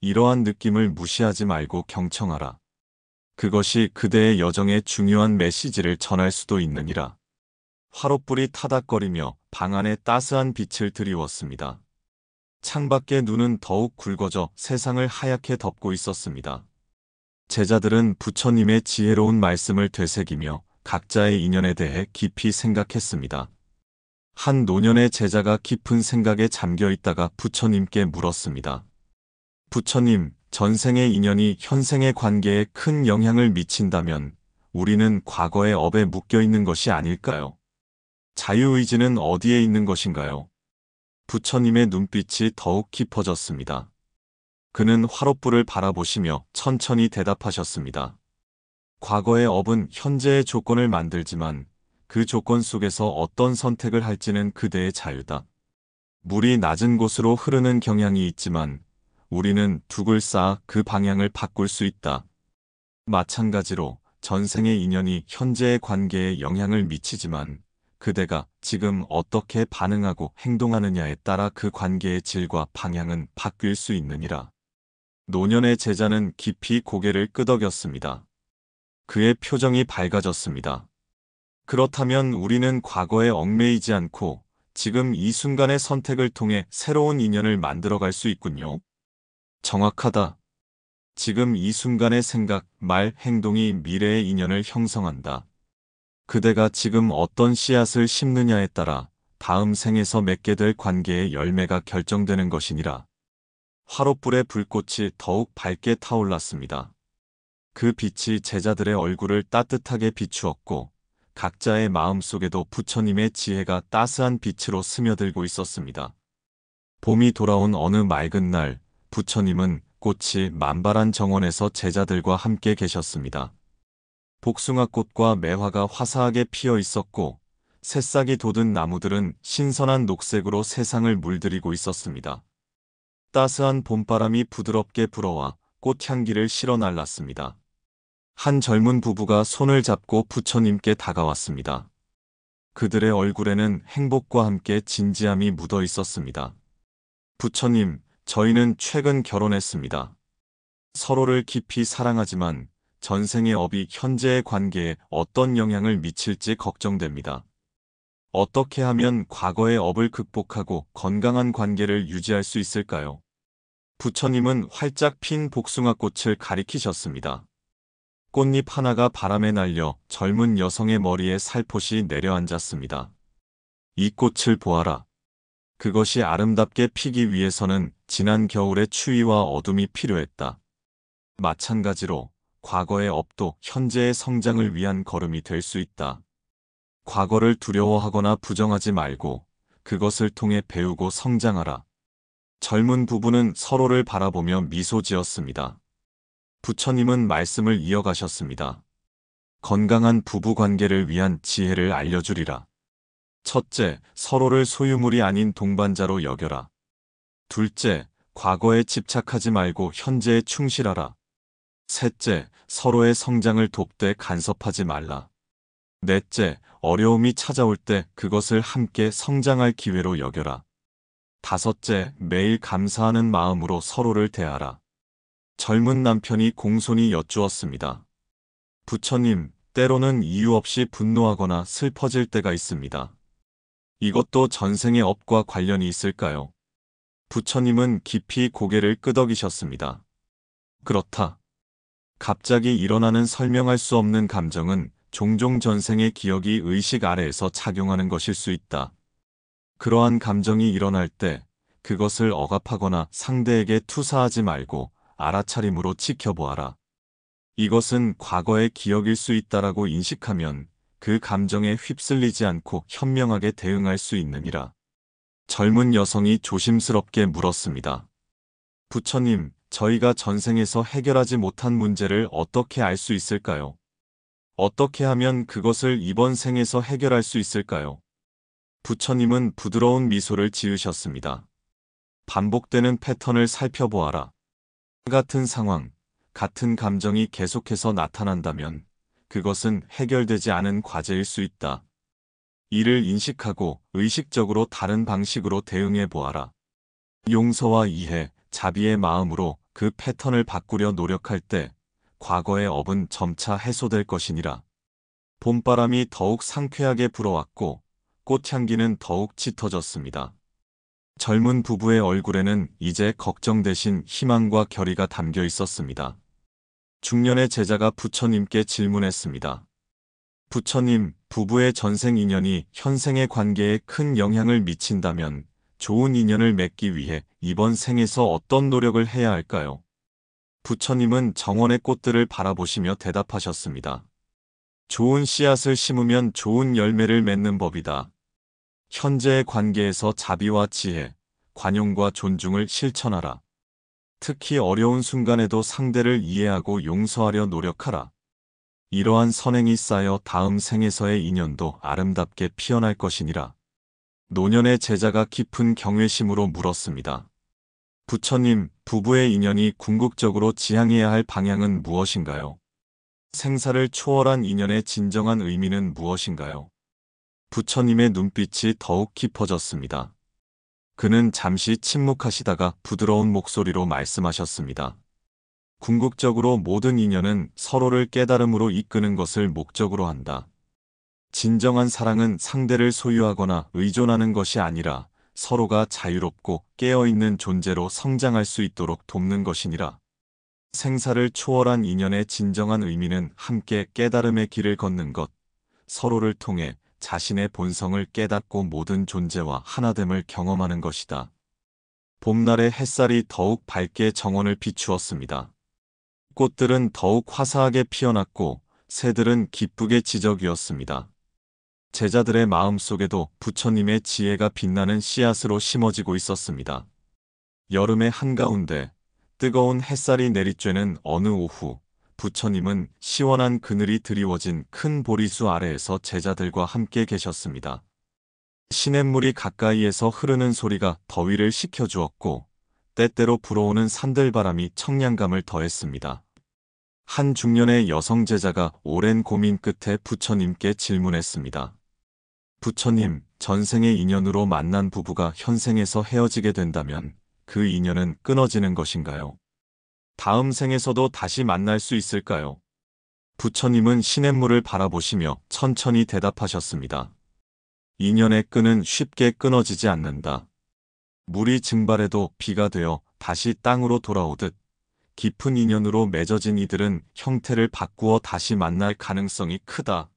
이러한 느낌을 무시하지 말고 경청하라. 그것이 그대의 여정에 중요한 메시지를 전할 수도 있느니라. 화롯불이 타닥거리며 방 안에 따스한 빛을 드리웠습니다. 창밖의 눈은 더욱 굵어져 세상을 하얗게 덮고 있었습니다. 제자들은 부처님의 지혜로운 말씀을 되새기며 각자의 인연에 대해 깊이 생각했습니다. 한 노년의 제자가 깊은 생각에 잠겨 있다가 부처님께 물었습니다. 부처님, 전생의 인연이 현생의 관계에 큰 영향을 미친다면 우리는 과거의 업에 묶여 있는 것이 아닐까요? 자유의지는 어디에 있는 것인가요? 부처님의 눈빛이 더욱 깊어졌습니다. 그는 화롯불을 바라보시며 천천히 대답하셨습니다. 과거의 업은 현재의 조건을 만들지만 그 조건 속에서 어떤 선택을 할지는 그대의 자유다. 물이 낮은 곳으로 흐르는 경향이 있지만 우리는 둑을 쌓아 그 방향을 바꿀 수 있다. 마찬가지로 전생의 인연이 현재의 관계에 영향을 미치지만 그대가 지금 어떻게 반응하고 행동하느냐에 따라 그 관계의 질과 방향은 바뀔 수 있느니라. 노년의 제자는 깊이 고개를 끄덕였습니다. 그의 표정이 밝아졌습니다. 그렇다면 우리는 과거에 얽매이지 않고 지금 이 순간의 선택을 통해 새로운 인연을 만들어갈 수 있군요. 정확하다. 지금 이 순간의 생각, 말, 행동이 미래의 인연을 형성한다. 그대가 지금 어떤 씨앗을 심느냐에 따라 다음 생에서 맺게 될 관계의 열매가 결정되는 것이니라. 화롯불의 불꽃이 더욱 밝게 타올랐습니다. 그 빛이 제자들의 얼굴을 따뜻하게 비추었고 각자의 마음속에도 부처님의 지혜가 따스한 빛으로 스며들고 있었습니다. 봄이 돌아온 어느 맑은 날, 부처님은 꽃이 만발한 정원에서 제자들과 함께 계셨습니다. 복숭아꽃과 매화가 화사하게 피어 있었고 새싹이 돋은 나무들은 신선한 녹색으로 세상을 물들이고 있었습니다. 따스한 봄바람이 부드럽게 불어와 꽃향기를 실어 날랐습니다. 한 젊은 부부가 손을 잡고 부처님께 다가왔습니다. 그들의 얼굴에는 행복과 함께 진지함이 묻어 있었습니다. 부처님, 저희는 최근 결혼했습니다. 서로를 깊이 사랑하지만 전생의 업이 현재의 관계에 어떤 영향을 미칠지 걱정됩니다. 어떻게 하면 과거의 업을 극복하고 건강한 관계를 유지할 수 있을까요? 부처님은 활짝 핀 복숭아꽃을 가리키셨습니다. 꽃잎 하나가 바람에 날려 젊은 여성의 머리에 살포시 내려앉았습니다. 이 꽃을 보아라. 그것이 아름답게 피기 위해서는 지난 겨울의 추위와 어둠이 필요했다. 마찬가지로 과거의 업도 현재의 성장을 위한 걸음이 될 수 있다. 과거를 두려워하거나 부정하지 말고 그것을 통해 배우고 성장하라. 젊은 부부는 서로를 바라보며 미소 지었습니다. 부처님은 말씀을 이어가셨습니다. 건강한 부부 관계를 위한 지혜를 알려주리라. 첫째, 서로를 소유물이 아닌 동반자로 여겨라. 둘째, 과거에 집착하지 말고 현재에 충실하라. 셋째, 서로의 성장을 돕되 간섭하지 말라. 넷째, 어려움이 찾아올 때 그것을 함께 성장할 기회로 여겨라. 다섯째, 매일 감사하는 마음으로 서로를 대하라. 젊은 남편이 공손히 여쭈었습니다. 부처님, 때로는 이유 없이 분노하거나 슬퍼질 때가 있습니다. 이것도 전생의 업과 관련이 있을까요? 부처님은 깊이 고개를 끄덕이셨습니다. 그렇다. 갑자기 일어나는 설명할 수 없는 감정은 종종 전생의 기억이 의식 아래에서 작용하는 것일 수 있다. 그러한 감정이 일어날 때 그것을 억압하거나 상대에게 투사하지 말고 알아차림으로 지켜보아라. 이것은 과거의 기억일 수 있다라고 인식하면 그 감정에 휩쓸리지 않고 현명하게 대응할 수 있느니라. 젊은 여성이 조심스럽게 물었습니다. 부처님, 저희가 전생에서 해결하지 못한 문제를 어떻게 알 수 있을까요? 어떻게 하면 그것을 이번 생에서 해결할 수 있을까요? 부처님은 부드러운 미소를 지으셨습니다. 반복되는 패턴을 살펴보아라. 같은 상황, 같은 감정이 계속해서 나타난다면 그것은 해결되지 않은 과제일 수 있다. 이를 인식하고 의식적으로 다른 방식으로 대응해 보아라. 용서와 이해, 자비의 마음으로 그 패턴을 바꾸려 노력할 때 과거의 업은 점차 해소될 것이니라. 봄바람이 더욱 상쾌하게 불어왔고 꽃향기는 더욱 짙어졌습니다. 젊은 부부의 얼굴에는 이제 걱정 대신 희망과 결의가 담겨 있었습니다. 중년의 제자가 부처님께 질문했습니다. 부처님, 부부의 전생 인연이 현생의 관계에 큰 영향을 미친다면 좋은 인연을 맺기 위해 이번 생에서 어떤 노력을 해야 할까요? 부처님은 정원의 꽃들을 바라보시며 대답하셨습니다. 좋은 씨앗을 심으면 좋은 열매를 맺는 법이다. 현재의 관계에서 자비와 지혜, 관용과 존중을 실천하라. 특히 어려운 순간에도 상대를 이해하고 용서하려 노력하라. 이러한 선행이 쌓여 다음 생에서의 인연도 아름답게 피어날 것이니라. 노년의 제자가 깊은 경외심으로 물었습니다. 부처님, 부부의 인연이 궁극적으로 지향해야 할 방향은 무엇인가요? 생사를 초월한 인연의 진정한 의미는 무엇인가요? 부처님의 눈빛이 더욱 깊어졌습니다. 그는 잠시 침묵하시다가 부드러운 목소리로 말씀하셨습니다. 궁극적으로 모든 인연은 서로를 깨달음으로 이끄는 것을 목적으로 한다. 진정한 사랑은 상대를 소유하거나 의존하는 것이 아니라 서로가 자유롭고 깨어있는 존재로 성장할 수 있도록 돕는 것이니라. 생사를 초월한 인연의 진정한 의미는 함께 깨달음의 길을 걷는 것, 서로를 통해 자신의 본성을 깨닫고 모든 존재와 하나됨을 경험하는 것이다. 봄날의 햇살이 더욱 밝게 정원을 비추었습니다. 꽃들은 더욱 화사하게 피어났고 새들은 기쁘게 지저귀었습니다. 제자들의 마음속에도 부처님의 지혜가 빛나는 씨앗으로 심어지고 있었습니다. 여름의 한가운데 뜨거운 햇살이 내리쬐는 어느 오후, 부처님은 시원한 그늘이 드리워진 큰 보리수 아래에서 제자들과 함께 계셨습니다. 시냇물이 가까이에서 흐르는 소리가 더위를 식혀주었고 때때로 불어오는 산들바람이 청량감을 더했습니다. 한 중년의 여성 제자가 오랜 고민 끝에 부처님께 질문했습니다. 부처님, 전생의 인연으로 만난 부부가 현생에서 헤어지게 된다면 그 인연은 끊어지는 것인가요? 다음 생에서도 다시 만날 수 있을까요? 부처님은 시냇물을 바라보시며 천천히 대답하셨습니다. 인연의 끈은 쉽게 끊어지지 않는다. 물이 증발해도 비가 되어 다시 땅으로 돌아오듯 깊은 인연으로 맺어진 이들은 형태를 바꾸어 다시 만날 가능성이 크다.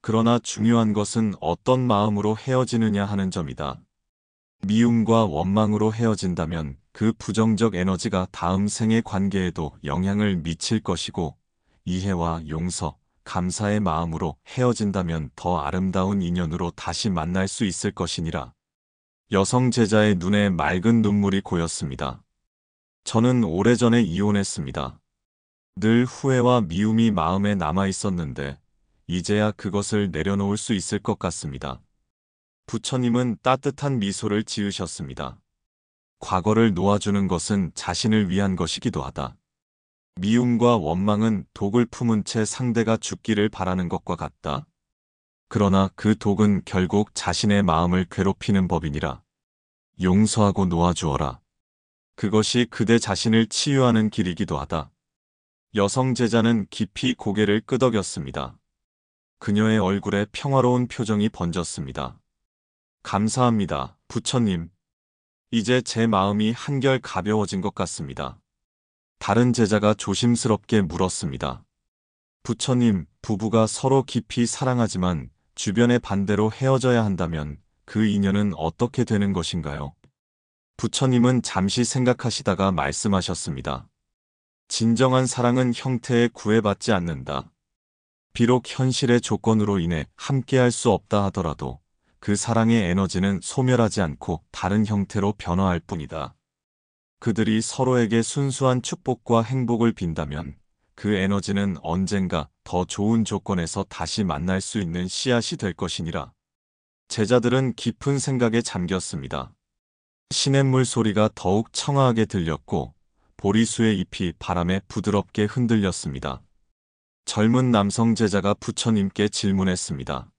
그러나 중요한 것은 어떤 마음으로 헤어지느냐 하는 점이다. 미움과 원망으로 헤어진다면 그 부정적 에너지가 다음 생의 관계에도 영향을 미칠 것이고, 이해와 용서, 감사의 마음으로 헤어진다면 더 아름다운 인연으로 다시 만날 수 있을 것이니라. 여성 제자의 눈에 맑은 눈물이 고였습니다. 저는 오래전에 이혼했습니다. 늘 후회와 미움이 마음에 남아 있었는데 이제야 그것을 내려놓을 수 있을 것 같습니다. 부처님은 따뜻한 미소를 지으셨습니다. 과거를 놓아주는 것은 자신을 위한 것이기도 하다. 미움과 원망은 독을 품은 채 상대가 죽기를 바라는 것과 같다. 그러나 그 독은 결국 자신의 마음을 괴롭히는 법이니라. 용서하고 놓아주어라. 그것이 그대 자신을 치유하는 길이기도 하다. 여성 제자는 깊이 고개를 끄덕였습니다. 그녀의 얼굴에 평화로운 표정이 번졌습니다. 감사합니다, 부처님. 이제 제 마음이 한결 가벼워진 것 같습니다. 다른 제자가 조심스럽게 물었습니다. 부처님, 부부가 서로 깊이 사랑하지만 주변의 반대로 헤어져야 한다면 그 인연은 어떻게 되는 것인가요? 부처님은 잠시 생각하시다가 말씀하셨습니다. 진정한 사랑은 형태에 구애받지 않는다. 비록 현실의 조건으로 인해 함께할 수 없다 하더라도 그 사랑의 에너지는 소멸하지 않고 다른 형태로 변화할 뿐이다. 그들이 서로에게 순수한 축복과 행복을 빈다면 그 에너지는 언젠가 더 좋은 조건에서 다시 만날 수 있는 씨앗이 될 것이니라. 제자들은 깊은 생각에 잠겼습니다. 시냇물 소리가 더욱 청아하게 들렸고 보리수의 잎이 바람에 부드럽게 흔들렸습니다. 젊은 남성 제자가 부처님께 질문했습니다.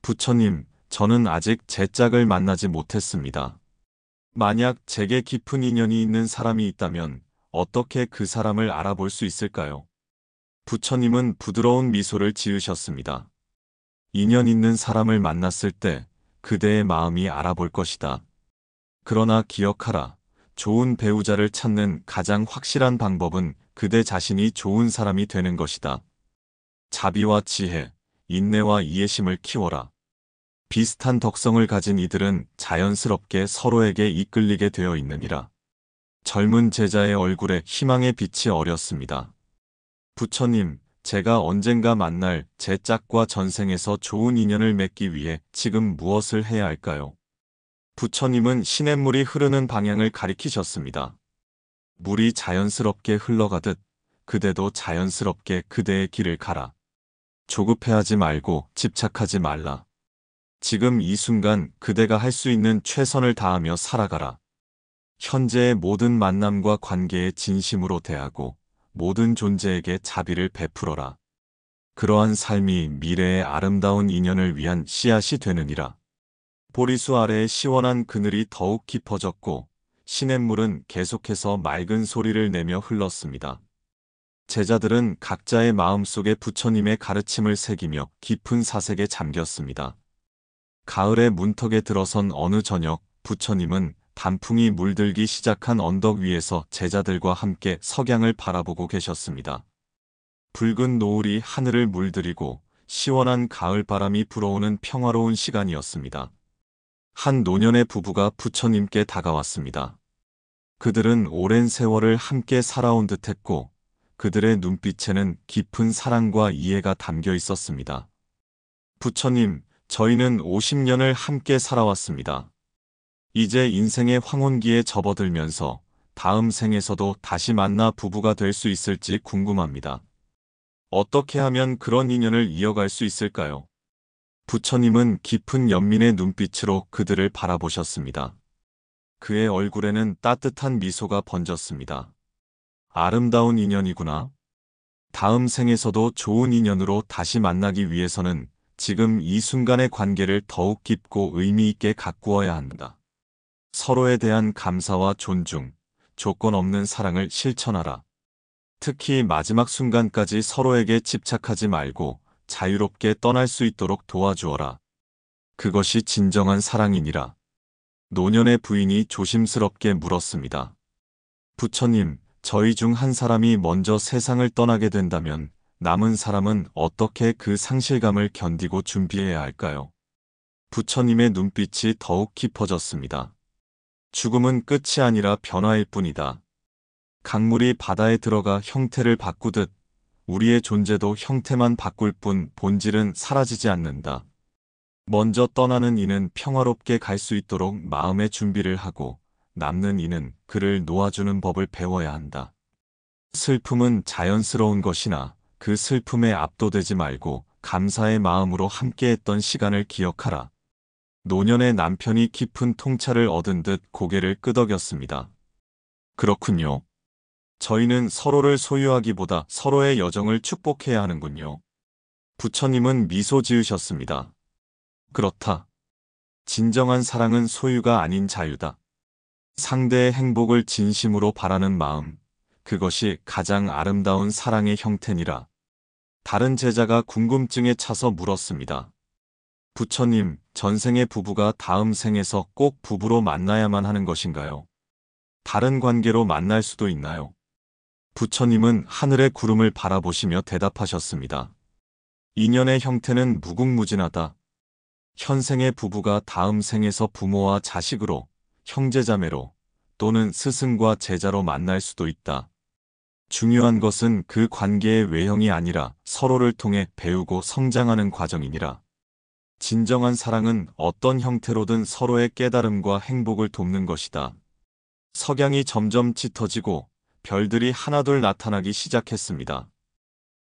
부처님, 저는 아직 제 짝을 만나지 못했습니다. 만약 제게 깊은 인연이 있는 사람이 있다면 어떻게 그 사람을 알아볼 수 있을까요? 부처님은 부드러운 미소를 지으셨습니다. 인연 있는 사람을 만났을 때 그대의 마음이 알아볼 것이다. 그러나 기억하라. 좋은 배우자를 찾는 가장 확실한 방법은 그대 자신이 좋은 사람이 되는 것이다. 자비와 지혜, 인내와 이해심을 키워라. 비슷한 덕성을 가진 이들은 자연스럽게 서로에게 이끌리게 되어 있느니라. 젊은 제자의 얼굴에 희망의 빛이 어렸습니다. 부처님, 제가 언젠가 만날 제 짝과 전생에서 좋은 인연을 맺기 위해 지금 무엇을 해야 할까요? 부처님은 시냇물이 흐르는 방향을 가리키셨습니다. 물이 자연스럽게 흘러가듯 그대도 자연스럽게 그대의 길을 가라. 조급해하지 말고 집착하지 말라. 지금 이 순간 그대가 할 수 있는 최선을 다하며 살아가라. 현재의 모든 만남과 관계에 진심으로 대하고 모든 존재에게 자비를 베풀어라. 그러한 삶이 미래의 아름다운 인연을 위한 씨앗이 되느니라. 보리수 아래의 시원한 그늘이 더욱 깊어졌고 시냇물은 계속해서 맑은 소리를 내며 흘렀습니다. 제자들은 각자의 마음속에 부처님의 가르침을 새기며 깊은 사색에 잠겼습니다. 가을의 문턱에 들어선 어느 저녁, 부처님은 단풍이 물들기 시작한 언덕 위에서 제자들과 함께 석양을 바라보고 계셨습니다. 붉은 노을이 하늘을 물들이고 시원한 가을 바람이 불어오는 평화로운 시간이었습니다. 한 노년의 부부가 부처님께 다가왔습니다. 그들은 오랜 세월을 함께 살아온 듯했고 그들의 눈빛에는 깊은 사랑과 이해가 담겨 있었습니다. 부처님, 저희는 50년을 함께 살아왔습니다. 이제 인생의 황혼기에 접어들면서 다음 생에서도 다시 만나 부부가 될 수 있을지 궁금합니다. 어떻게 하면 그런 인연을 이어갈 수 있을까요? 부처님은 깊은 연민의 눈빛으로 그들을 바라보셨습니다. 그의 얼굴에는 따뜻한 미소가 번졌습니다. 아름다운 인연이구나. 다음 생에서도 좋은 인연으로 다시 만나기 위해서는 지금 이 순간의 관계를 더욱 깊고 의미 있게 가꾸어야 한다. 서로에 대한 감사와 존중, 조건 없는 사랑을 실천하라. 특히 마지막 순간까지 서로에게 집착하지 말고 자유롭게 떠날 수 있도록 도와주어라. 그것이 진정한 사랑이니라. 노년의 부인이 조심스럽게 물었습니다. 부처님, 저희 중 한 사람이 먼저 세상을 떠나게 된다면 남은 사람은 어떻게 그 상실감을 견디고 준비해야 할까요? 부처님의 눈빛이 더욱 깊어졌습니다. 죽음은 끝이 아니라 변화일 뿐이다. 강물이 바다에 들어가 형태를 바꾸듯 우리의 존재도 형태만 바꿀 뿐 본질은 사라지지 않는다. 먼저 떠나는 이는 평화롭게 갈 수 있도록 마음의 준비를 하고 남는 이는 그를 놓아주는 법을 배워야 한다. 슬픔은 자연스러운 것이나 그 슬픔에 압도되지 말고 감사의 마음으로 함께했던 시간을 기억하라. 노년의 남편이 깊은 통찰을 얻은 듯 고개를 끄덕였습니다. 그렇군요. 저희는 서로를 소유하기보다 서로의 여정을 축복해야 하는군요. 부처님은 미소 지으셨습니다. 그렇다. 진정한 사랑은 소유가 아닌 자유다. 상대의 행복을 진심으로 바라는 마음, 그것이 가장 아름다운 사랑의 형태니라. 다른 제자가 궁금증에 차서 물었습니다. 부처님, 전생의 부부가 다음 생에서 꼭 부부로 만나야만 하는 것인가요? 다른 관계로 만날 수도 있나요? 부처님은 하늘의 구름을 바라보시며 대답하셨습니다. 인연의 형태는 무궁무진하다. 현생의 부부가 다음 생에서 부모와 자식으로, 형제자매로, 또는 스승과 제자로 만날 수도 있다. 중요한 것은 그 관계의 외형이 아니라 서로를 통해 배우고 성장하는 과정이니라. 진정한 사랑은 어떤 형태로든 서로의 깨달음과 행복을 돕는 것이다. 석양이 점점 짙어지고 별들이 하나둘 나타나기 시작했습니다.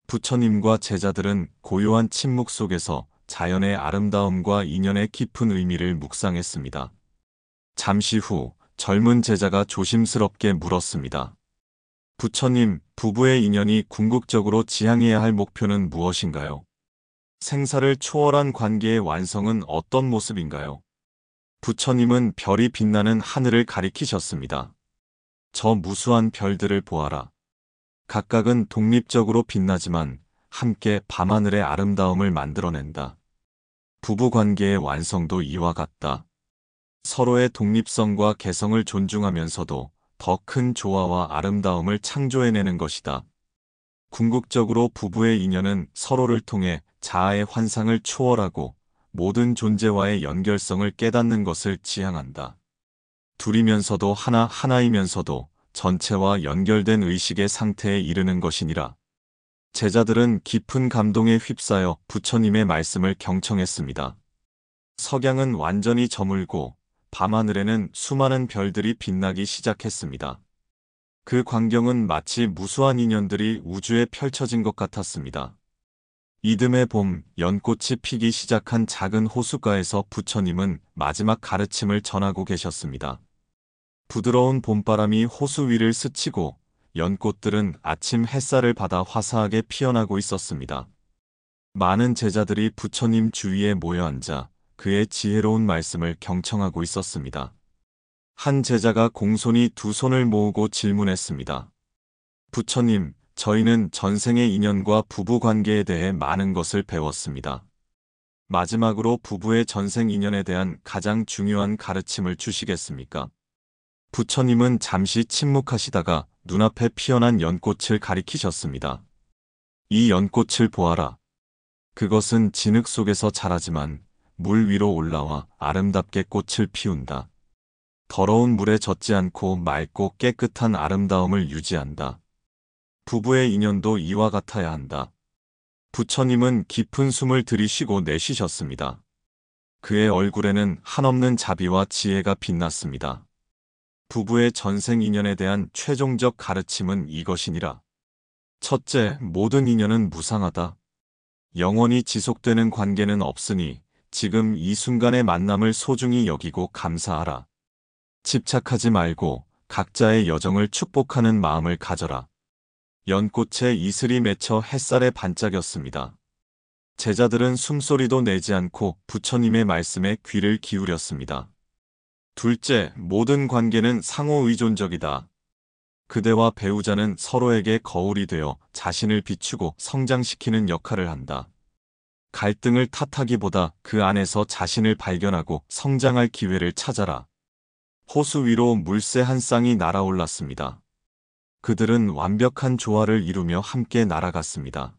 부처님과 제자들은 고요한 침묵 속에서 자연의 아름다움과 인연의 깊은 의미를 묵상했습니다. 잠시 후 젊은 제자가 조심스럽게 물었습니다. 부처님, 부부의 인연이 궁극적으로 지향해야 할 목표는 무엇인가요? 생사를 초월한 관계의 완성은 어떤 모습인가요? 부처님은 별이 빛나는 하늘을 가리키셨습니다. 저 무수한 별들을 보아라. 각각은 독립적으로 빛나지만 함께 밤하늘의 아름다움을 만들어낸다. 부부관계의 완성도 이와 같다. 서로의 독립성과 개성을 존중하면서도 더 큰 조화와 아름다움을 창조해내는 것이다. 궁극적으로 부부의 인연은 서로를 통해 자아의 환상을 초월하고 모든 존재와의 연결성을 깨닫는 것을 지향한다. 둘이면서도 하나이면서도 전체와 연결된 의식의 상태에 이르는 것이니라. 제자들은 깊은 감동에 휩싸여 부처님의 말씀을 경청했습니다. 석양은 완전히 저물고 밤하늘에는 수많은 별들이 빛나기 시작했습니다. 그 광경은 마치 무수한 인연들이 우주에 펼쳐진 것 같았습니다. 이듬해 봄, 연꽃이 피기 시작한 작은 호숫가에서 부처님은 마지막 가르침을 전하고 계셨습니다. 부드러운 봄바람이 호수 위를 스치고 연꽃들은 아침 햇살을 받아 화사하게 피어나고 있었습니다. 많은 제자들이 부처님 주위에 모여 앉아 그의 지혜로운 말씀을 경청하고 있었습니다. 한 제자가 공손히 두 손을 모으고 질문했습니다. 부처님, 저희는 전생의 인연과 부부 관계에 대해 많은 것을 배웠습니다. 마지막으로 부부의 전생 인연에 대한 가장 중요한 가르침을 주시겠습니까? 부처님은 잠시 침묵하시다가 눈앞에 피어난 연꽃을 가리키셨습니다. 이 연꽃을 보아라. 그것은 진흙 속에서 자라지만 물 위로 올라와 아름답게 꽃을 피운다. 더러운 물에 젖지 않고 맑고 깨끗한 아름다움을 유지한다. 부부의 인연도 이와 같아야 한다. 부처님은 깊은 숨을 들이쉬고 내쉬셨습니다. 그의 얼굴에는 한없는 자비와 지혜가 빛났습니다. 부부의 전생 인연에 대한 최종적 가르침은 이것이니라. 첫째, 모든 인연은 무상하다. 영원히 지속되는 관계는 없으니 지금 이 순간의 만남을 소중히 여기고 감사하라. 집착하지 말고 각자의 여정을 축복하는 마음을 가져라. 연꽃에 이슬이 맺혀 햇살에 반짝였습니다. 제자들은 숨소리도 내지 않고 부처님의 말씀에 귀를 기울였습니다. 둘째, 모든 관계는 상호의존적이다. 그대와 배우자는 서로에게 거울이 되어 자신을 비추고 성장시키는 역할을 한다. 갈등을 탓하기보다 그 안에서 자신을 발견하고 성장할 기회를 찾아라. 호수 위로 물새 한 쌍이 날아올랐습니다. 그들은 완벽한 조화를 이루며 함께 날아갔습니다.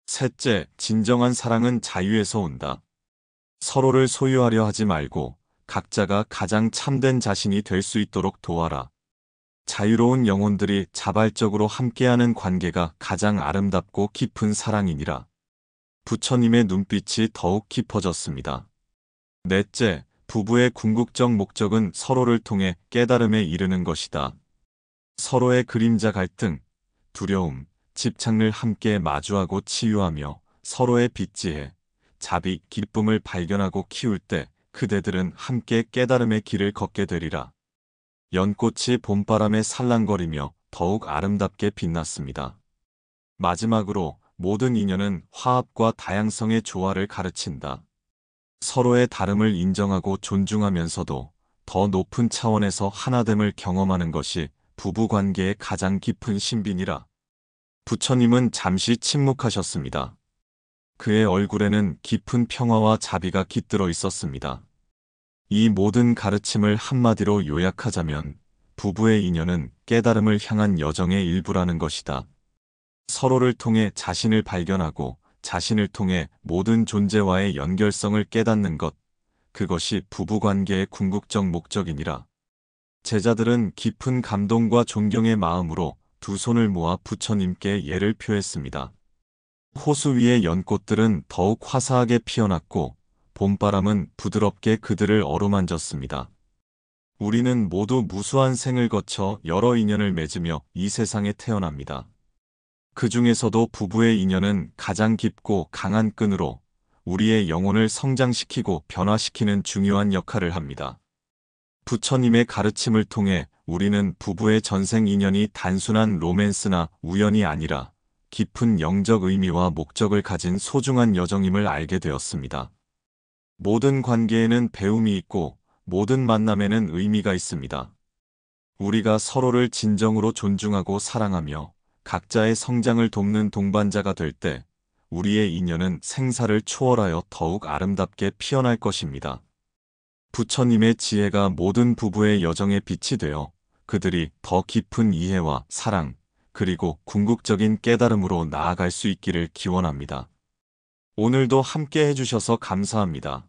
셋째, 진정한 사랑은 자유에서 온다. 서로를 소유하려 하지 말고 각자가 가장 참된 자신이 될 수 있도록 도와라. 자유로운 영혼들이 자발적으로 함께하는 관계가 가장 아름답고 깊은 사랑이니라. 부처님의 눈빛이 더욱 깊어졌습니다. 넷째, 부부의 궁극적 목적은 서로를 통해 깨달음에 이르는 것이다. 서로의 그림자 갈등, 두려움, 집착을 함께 마주하고 치유하며 서로의 빚지혜, 자비, 기쁨을 발견하고 키울 때 그대들은 함께 깨달음의 길을 걷게 되리라. 연꽃이 봄바람에 살랑거리며 더욱 아름답게 빛났습니다. 마지막으로 모든 인연은 화합과 다양성의 조화를 가르친다. 서로의 다름을 인정하고 존중하면서도 더 높은 차원에서 하나됨을 경험하는 것이 부부관계의 가장 깊은 신비니라. 부처님은 잠시 침묵하셨습니다. 그의 얼굴에는 깊은 평화와 자비가 깃들어 있었습니다. 이 모든 가르침을 한마디로 요약하자면 부부의 인연은 깨달음을 향한 여정의 일부라는 것이다. 서로를 통해 자신을 발견하고 자신을 통해 모든 존재와의 연결성을 깨닫는 것, 그것이 부부관계의 궁극적 목적이니라. 제자들은 깊은 감동과 존경의 마음으로 두 손을 모아 부처님께 예를 표했습니다. 호수 위의 연꽃들은 더욱 화사하게 피어났고 봄바람은 부드럽게 그들을 어루만졌습니다. 우리는 모두 무수한 생을 거쳐 여러 인연을 맺으며 이 세상에 태어납니다. 그 중에서도 부부의 인연은 가장 깊고 강한 끈으로 우리의 영혼을 성장시키고 변화시키는 중요한 역할을 합니다. 부처님의 가르침을 통해 우리는 부부의 전생 인연이 단순한 로맨스나 우연이 아니라 깊은 영적 의미와 목적을 가진 소중한 여정임을 알게 되었습니다. 모든 관계에는 배움이 있고 모든 만남에는 의미가 있습니다. 우리가 서로를 진정으로 존중하고 사랑하며 각자의 성장을 돕는 동반자가 될 때 우리의 인연은 생사를 초월하여 더욱 아름답게 피어날 것입니다. 부처님의 지혜가 모든 부부의 여정에 빛이 되어 그들이 더 깊은 이해와 사랑, 그리고 궁극적인 깨달음으로 나아갈 수 있기를 기원합니다. 오늘도 함께 해주셔서 감사합니다.